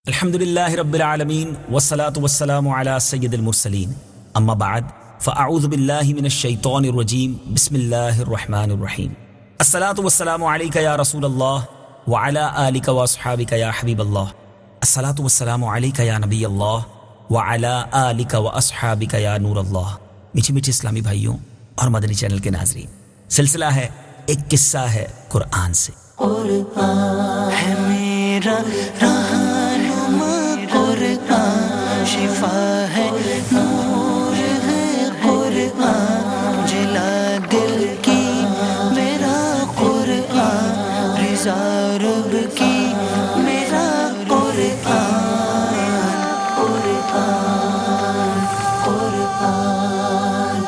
الحمد لله رب العالمين والصلاة والسلام على سيد المرسلين اما بعد فاعوذ بالله من الشيطان الرجيم بسم الله الرحمن الرحيم الصلاة والسلام عليك يا رسول الله وعلى آلك واصحابك يا حبيب الله الصلاة والسلام عليك يا نبي الله وعلى آلك واصحابك يا نور الله۔ میٹھے میٹھے اسلامی بھائیوں اور مدنی چینل کے ناظرین، سلسلہ ہے ایک قصہ ہے قرآن سے۔ قرآن ہے میرا رہنما، قرآن شفا ہے، نور ہے قرآن، جلا دل کی میرا قرآن، رضا رب کی میرا قرآن، قرآن قرآن۔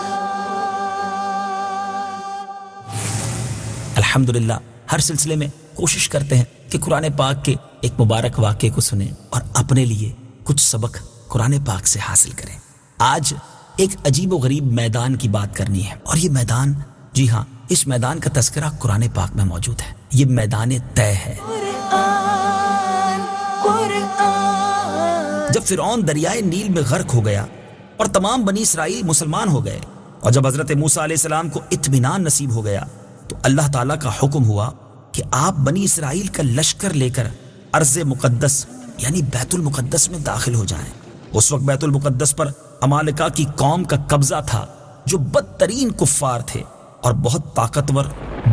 الحمدللہ ہر سلسلے میں کوشش کرتے ہیں کہ قرآن پاک کے ایک مبارک واقعے کو سنیں اور اپنے لیے کچھ سبق قرآن پاک سے حاصل کریں۔ آج ایک عجیب و غریب میدان کی بات کرنی ہے، اور یہ میدان، جی ہاں، اس میدان کا تذکرہ قرآن پاک میں موجود ہے۔ یہ میدان طے ہے۔ جب فرعون دریائے نیل میں غرق ہو گیا اور تمام بنی اسرائیل مسلمان ہو گئے، اور جب حضرت موسیٰ علیہ السلام کو اطمینان نصیب ہو گیا، تو اللہ تعالیٰ کا حکم ہوا کہ آپ بنی اسرائیل کا لشکر لے کر ارض مقدس یعنی بیت المقدس میں داخل ہو جائیں۔ اس وقت بیت المقدس پر عمالقہ کی قوم کا قبضہ تھا، جو بدترین کفار تھے اور بہت طاقتور،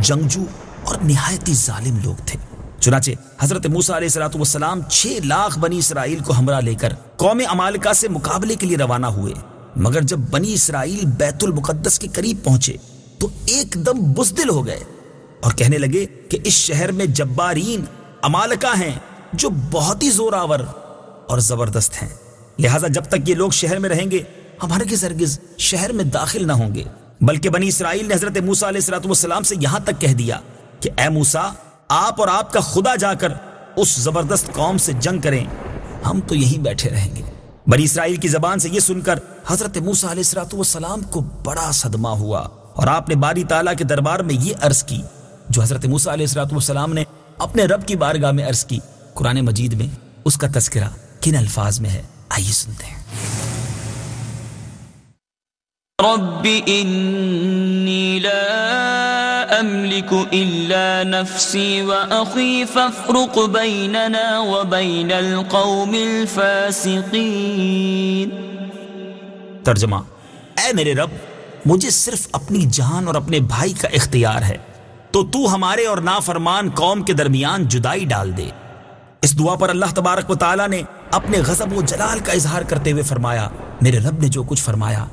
جنگجو اور نہایت ہی ظالم لوگ تھے۔ چنانچہ حضرت موسیٰ علیہ السلام 6 لاکھ بنی اسرائیل کو ہمراہ لے کر قوم عمالقہ سے مقابلے کے لیے روانہ ہوئے، مگر جب بنی اسرائیل بیت المقدس کے قریب پہنچے تو ایک دم بزدل ہو گئے اور کہنے لگے کہ اس شہر میں جبارین عمالقہ ہیں جو بہت ہی زور آور اور زبردست ہیں، لہٰذا جب تک یہ لوگ شہر میں رہیں گے ہم ہرگز شہر میں داخل نہ ہوں گے۔ بلکہ بنی اسرائیل نے حضرت موسیٰ علیہ السلام سے یہاں تک کہہ دیا کہ اے موسیٰ، آپ اور آپ کا خدا جا کر اس زبردست قوم سے جنگ کریں، ہم تو یہیں بیٹھے رہیں گے۔ بنی اسرائیل کی زبان سے یہ سن کر حضرت موسیٰ علیہ السلام کو بڑا صدمہ ہوا، اور آپ نے باری تعالیٰ کے دربار میں یہ عرض کی جو حضرت موسیٰ علیہ السلام نے اپنے رب کی بارگاہ میں عرض کی۔ قرآن مجید میں اس کا تذکرہ کن الفاظ میں ہے، آئیے سنتے ہیں۔ رب انی لا املک الا نفسی واخی فافرق بیننا وبین القوم الفاسقین۔ ترجمہ: اے میرے رب، مجھے صرف اپنی جان اور اپنے بھائی کا اختیار ہے، تو تو ہمارے اور نافرمان قوم کے درمیان جدائی ڈال دے۔ اس دعا پر اللہ تبارک و تعالیٰ نے اپنے غضب و جلال کا اظہار کرتے ہوئے فرمایا، میرے رب نے جو کچھ فرمایا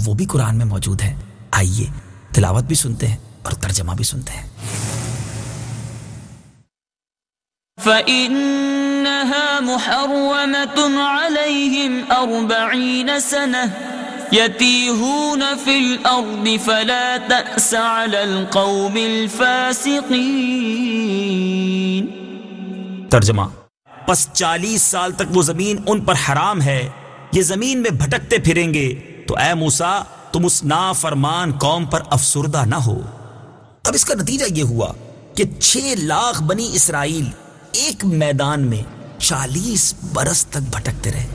وہ بھی قرآن میں موجود ہے۔ آئیے تلاوت بھی سنتے ہیں اور ترجمہ بھی سنتے ہیں۔ فَإِنَّهَا مُحَرَّمَةٌ عَلَيْهِمْ 40 سَنَةً يَتِيهُونَ فِي الْأَرْضِ فَلَا تَأْسَ عَلَى الْقَوْمِ الْفَاسِقِينَ۔ ترجمہ: پس 40 سال تک وہ زمین ان پر حرام ہے، یہ زمین میں بھٹکتے پھریں گے، تو اے موسیٰ تم اس نافرمان قوم پر افسردہ نہ ہو۔ اب اس کا نتیجہ یہ ہوا کہ 6 لاکھ بنی اسرائیل ایک میدان میں 40 برس تک بھٹکتے رہے۔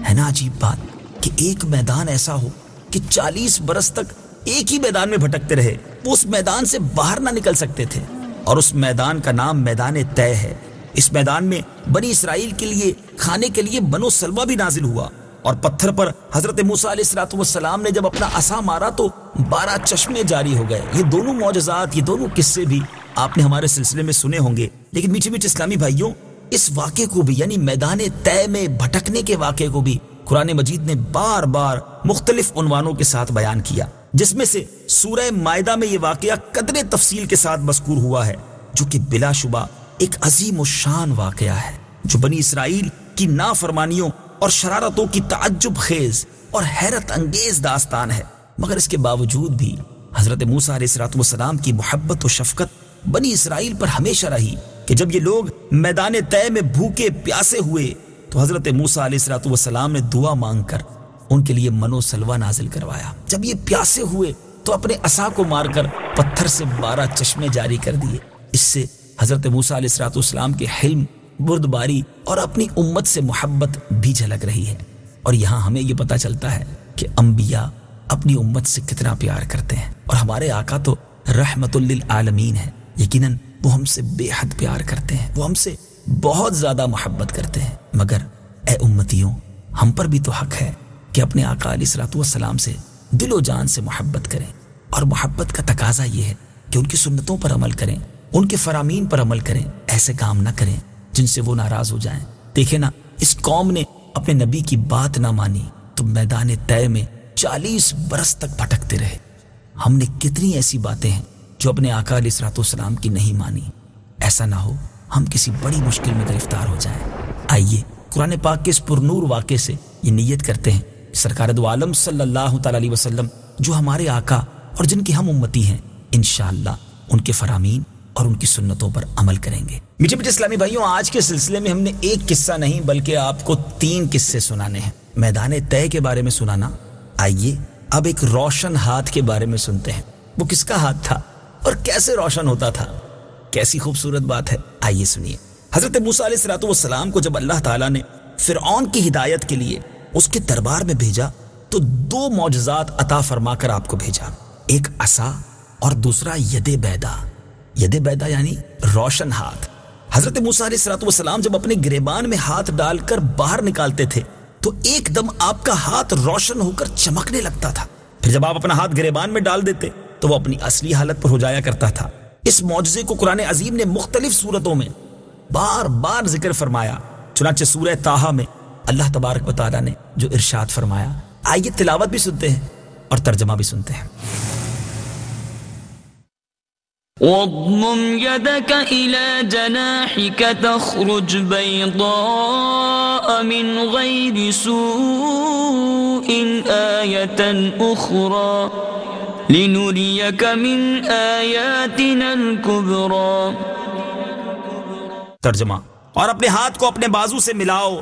ہے نا عجیب بات کہ ایک میدان ایسا ہو کہ 40 برس تک ایک ہی میدان میں بھٹکتے رہے، وہ اس میدان سے باہر نہ نکل سکتے تھے، اور اس میدان کا نام میدان طے ہے۔ اس میدان میں بنی اسرائیل کے لیے کھانے کے لیے بنو سلوہ بھی نازل ہوا، اور پتھر پر حضرت موسیٰ علیہ السلام نے جب اپنا عصا مارا تو 12 چشمے جاری ہو گئے۔ یہ دونوں معجزات، یہ دونوں قصے بھی آپ نے ہمارے سلسلے میں سنے ہوں گے، لیکن میٹھے میٹھے اسلامی بھائیوں، اس واقعے کو بھی یعنی میدان طے میں بھٹکنے کے واقعے کو بھی قرآن مجید نے بار بار مختلف عنوانوں کے ساتھ بیان کیا، جس میں سے سورہ مائدہ میں یہ واقعہ قدر تفصیل کے ساتھ مذکور ہوا ہے، جو کہ بلا شبہ ایک عظیم الشان واقعہ ہے، جو بنی اسرائیل کی نافرمانیوں اور شرارتوں کی تعجب خیز اور حیرت انگیز داستان ہے۔ مگر اس کے باوجود بھی حضرت موسیٰ علیہ السلام کی محبت و شفقت بنی اسرائیل پر ہمیشہ رہی کہ جب یہ لوگ میدان طے میں بھوکے پیاسے ہوئے تو حضرت موسیٰ علیہ السلام نے دعا مانگ کر ان کے لیے منو سلوہ نازل کروایا۔ جب یہ پیاسے ہوئے تو اپنے عصا کو مار کر پتھر سے 12 چشمے جاری کر دیے۔ اس سے حضرت موسیٰ علیہ السلام کے حلم بردباری اور اپنی امت سے محبت بھی جھلک رہی ہے۔ اور یہاں ہمیں یہ پتہ چلتا ہے کہ انبیاء اپنی امت سے کتنا پیار کرتے ہیں، اور ہمارے آقا تو رحمت للعالمین ہے۔ یقیناً وہ ہم سے بے حد پیار کرتے ہیں، وہ ہم سے بہت زیادہ محبت کرتے ہیں۔ مگر اے امتیوں، ہم پر بھی تو حق ہے کہ اپنے آقا علیہ الصلوۃ والسلام سے دل و جان سے محبت کریں، اور محبت کا تقاضا یہ ہے کہ ان کی سنتوں پر عمل کریں، ان کے فرامین پر عمل کریں، ایسے کام نہ کریں جن سے وہ ناراض ہو جائیں۔ دیکھیں نا، اس قوم نے اپنے نبی کی بات نہ مانی تو میدان طے میں 40 برس تک بھٹکتے رہے۔ ہم نے کتنی ایسی باتیں ہیں جو اپنے آقا علیہ الصلوۃ والسلام کی نہیں مانی۔ ایسا نہ ہو ہم کسی بڑی مشکل میں گرفتار ہو جائیں۔ آئیے قرآن پاک کے اس پرنور واقعے سے یہ نیت کرتے ہیں، سرکار دو عالم صلی اللہ تعالی علیہ وسلم جو ہمارے آقا اور جن کے ہم امتی ہیں، انشاءاللہ ان کے فرامین اور ان کی سنتوں پر عمل کریں گے۔ میٹھے میٹھے اسلامی بھائیوں، آج کے سلسلے میں ہم نے ایک قصہ نہیں بلکہ آپ کو 3 قصے سنانے ہیں۔ میدان طے کے بارے میں سنانا، آئیے اب ایک روشن ہاتھ کے بارے میں سنتے ہیں۔ وہ کس کا ہاتھ تھا اور کیسے روشن ہوتا تھا؟ کیسی خوبصورت بات ہے، آئیے سنیے۔ حضرت موسیٰ علیہ الصلوۃ والسلام کو جب اللہ تعالیٰ نے فرعون کی ہدایت کے لیے اس کے دربار میں بھیجا تو 2 معجزات عطا فرما کر آپ کو بھیجا، ایک عصا اور دوسرا ید بیدا۔ ید بیدا یعنی روشن ہاتھ۔ حضرت موسیٰ علیہ الصلوۃ والسلام جب اپنے گریبان میں ہاتھ ڈال کر باہر نکالتے تھے تو ایک دم آپ کا ہاتھ روشن ہو کر چمکنے لگتا تھا، پھر جب آپ اپنا ہاتھ گریبان میں ڈال دیتے تو وہ اپنی اصلی حالت پر ہو جایا کرتا تھا۔ اس معجزے کو قرآن عظیم نے مختلف صورتوں میں بار بار ذکر فرمایا، چنانچہ سورہ طٰہٰ میں اللہ تبارک و تعالیٰ نے جو ارشاد فرمایا، آئیے تلاوت بھی سنتے ہیں اور ترجمہ بھی سنتے ہیں۔ واضمم يدك إلى جناحك تخرج بيضاء من غير سوء آية أخرى لنريك من آياتنا الكبرى۔ ترجمہ، اور اپنے ہاتھ کو اپنے بازو سے ملاؤ،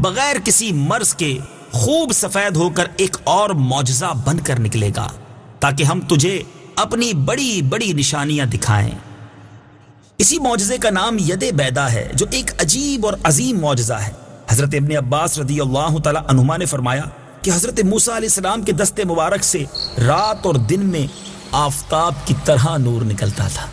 بغیر کسی مرض کے خوب سفید ہو کر ایک اور معجزہ بن کر نکلے گا تاکہ ہم تجھے اپنی بڑی بڑی نشانیاں دکھائیں۔ اسی معجزے کا نام ید بیدا ہے جو ایک عجیب اور عظیم معجزہ ہے۔ حضرت ابن عباس رضی اللہ تعالی عنہما نے فرمایا کہ حضرت موسیٰ علیہ السلام کے دست مبارک سے رات اور دن میں آفتاب کی طرح نور نکلتا تھا۔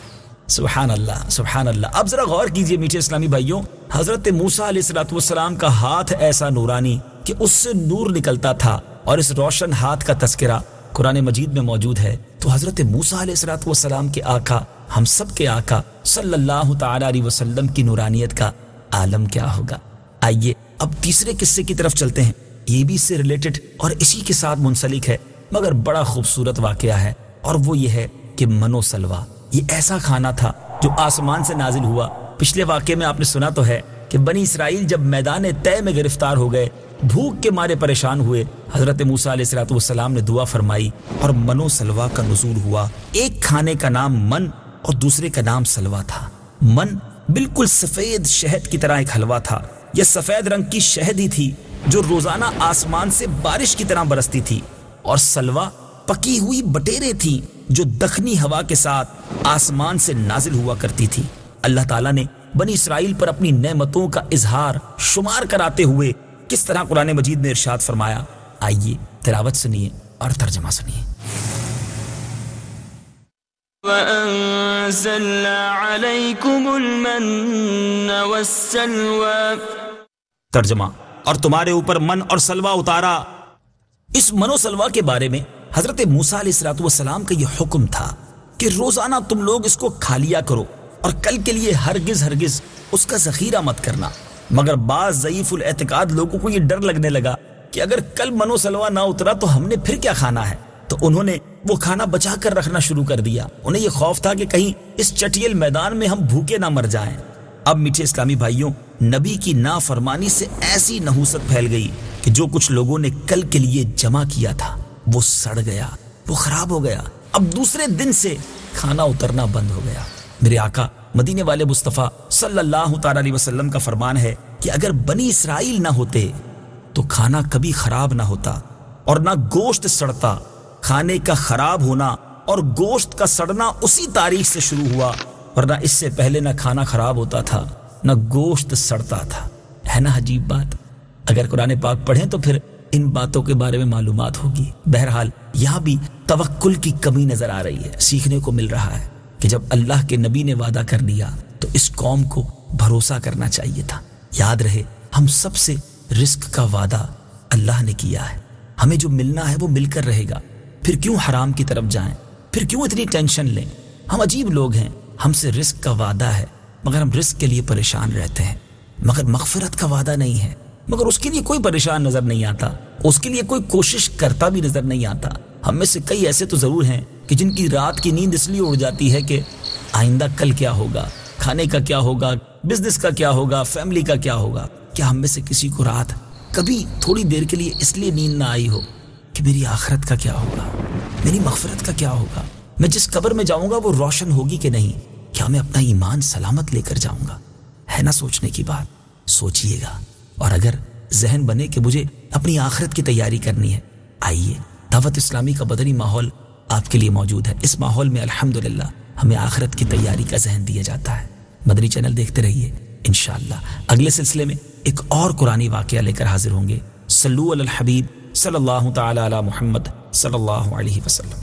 سبحان اللہ، سبحان اللہ۔ اب ذرا غور کیجئے میٹھے اسلامی بھائیوں، حضرت موسیٰ علیہ السلام کا ہاتھ ایسا نورانی کہ اس سے نور نکلتا تھا، اور اس روشن ہاتھ کا تذکرہ قرآن مجید میں موجود ہے، تو حضرت موسیٰ علیہ السلام کے آقا، ہم سب کے آقا صلی اللہ تعالی علیہ وسلم کی نورانیت کا عالم کیا ہوگا۔ آئیے اب تیسرے قصے کی طرف چلتے ہیں، یہ بھی اس سے ریلیٹڈ اور اسی کے ساتھ منسلک ہے، مگر بڑا خوبصورت واقعہ ہے، اور وہ یہ ہے کہ من و سلوہ، یہ ایسا کھانا تھا جو آسمان سے نازل ہوا۔ پچھلے واقعے میں آپ نے سنا تو ہے کہ بنی اسرائیل جب میدان طے میں گرفتار ہو گئے، بھوک کے مارے پریشان ہوئے، حضرت موسیٰ علیہ السلام نے دعا فرمائی اور من و سلوہ کا نزول ہوا۔ ایک کھانے کا نام من اور دوسرے کا نام سلوہ تھا۔ من بالکل سفید شہد کی طرح ایک حلوہ تھا، یہ سفید رنگ کی شہد ہی تھی جو روزانہ آسمان سے بارش کی طرح برستی تھی، اور سلوہ پکی ہوئی بٹیرے تھی جو دکنی ہوا کے ساتھ آسمان سے نازل ہوا کرتی تھی۔ اللہ تعالیٰ نے بنی اسرائیل پر اپنی نعمتوں کا اظہار شمار کراتے ہوئے کس طرح قرآن مجید میں ارشاد فرمایا، آئیے تلاوت سنیے اور ترجمہ سنیے۔ وَأَنزَلْنَا عَلَيْكُمُ الْمَنَّ وَالسَّلْوَىٰ۔ ترجمہ، اور تمہارے اوپر من اور سلوہ اتارا۔ اس من و سلوہ کے بارے میں حضرت موسیٰ علیہ السلام کا یہ حکم تھا کہ روزانہ تم لوگ اس کو کھا لیا کرو اور کل کے لیے ہرگز ہرگز اس کا ذخیرہ مت کرنا۔ مگر بعض ضعیف الاعتقاد لوگوں کو یہ ڈر لگنے لگا کہ اگر کل من و سلوہ نہ اترا تو ہم نے پھر کیا کھانا ہے، تو انہوں نے وہ کھانا بچا کر رکھنا شروع کر دیا۔ انہیں یہ خوف تھا کہ کہیں اس چٹیل میدان میں ہم بھوکے نہ مر جائیں۔ اب میٹھے اسلامی بھائیوں، نبی کی نافرمانی سے ایسی نحوست پھیل گئی کہ جو کچھ لوگوں نے کل کے لیے جمع کیا تھا وہ سڑ گیا، وہ خراب ہو گیا۔ اب دوسرے دن سے کھانا اترنا بند ہو گیا۔ میرے آقا مدینے والے مصطفیٰ صلی اللہ تعالی علیہ وسلم کا فرمان ہے کہ اگر بنی اسرائیل نہ ہوتے تو کھانا کبھی خراب نہ ہوتا اور نہ گوشت سڑتا۔ کھانے کا خراب ہونا اور گوشت کا سڑنا اسی تاریخ سے شروع ہوا، ورنہ اس سے پہلے نہ کھانا خراب ہوتا تھا نہ گوشت سڑتا تھا۔ ہے نا عجیب بات؟ اگر قرآن پاک پڑھیں تو پھر ان باتوں کے بارے میں معلومات ہوگی۔ بہرحال یہاں بھی توکل کی کمی نظر آ رہی ہے، سیکھنے کو مل رہا ہے کہ جب اللہ کے نبی نے وعدہ کر لیا تو اس قوم کو بھروسہ کرنا چاہیے تھا۔ یاد رہے ہم سب سے رزق کا وعدہ اللہ نے کیا ہے، ہمیں جو ملنا ہے وہ مل کر رہے گا، پھر کیوں حرام کی طرف جائیں، پھر کیوں اتنی ٹینشن لیں؟ ہم عجیب لوگ ہیں، ہم سے رزق کا وعدہ ہے مگر ہم رزق کے لیے پریشان رہتے ہیں، مگر مغفرت کا وعدہ نہیں ہے مگر اس کے لیے کوئی پریشان نظر نہیں آتا، اس کے لیے کوئی کوشش کرتا بھی نظر نہیں آتا۔ ہم میں سے کئی ایسے تو ضرور ہیں کہ جن کی رات کی نیند اس لیے اڑ جاتی ہے کہ آئندہ کل کیا ہوگا، کھانے کا کیا ہوگا، بزنس کا کیا ہوگا، فیملی کا کیا ہوگا۔ کیا ہم میں سے کسی کو رات کبھی تھوڑی دیر کے لیے اس لیے نیند نہ آئی ہو کہ میری آخرت کا کیا ہوگا، میری مغفرت کا کیا ہوگا، میں جس قبر میں جاؤں گا وہ روشن ہوگی کہ نہیں، کیا میں اپنا ایمان سلامت لے کر جاؤں گا؟ ہے نا سوچنے کی بات؟ سوچئے گا، اور اگر ذہن بنے کہ مجھے اپنی آخرت کی تیاری کرنی ہے، آئیے دعوت اسلامی کا بدنی ماحول آپ کے لیے موجود ہے۔ اس ماحول میں الحمدللہ ہمیں آخرت کی تیاری کا ذہن دیا جاتا ہے۔ مدنی چینل دیکھتے رہیے، انشاءاللہ اگلے سلسلے میں ایک اور قرآنی واقعہ لے کر حاضر ہوں گے۔ صلو علی الحبیب صلی اللہ تعالی علی محمد صلی اللہ علیہ وسلم۔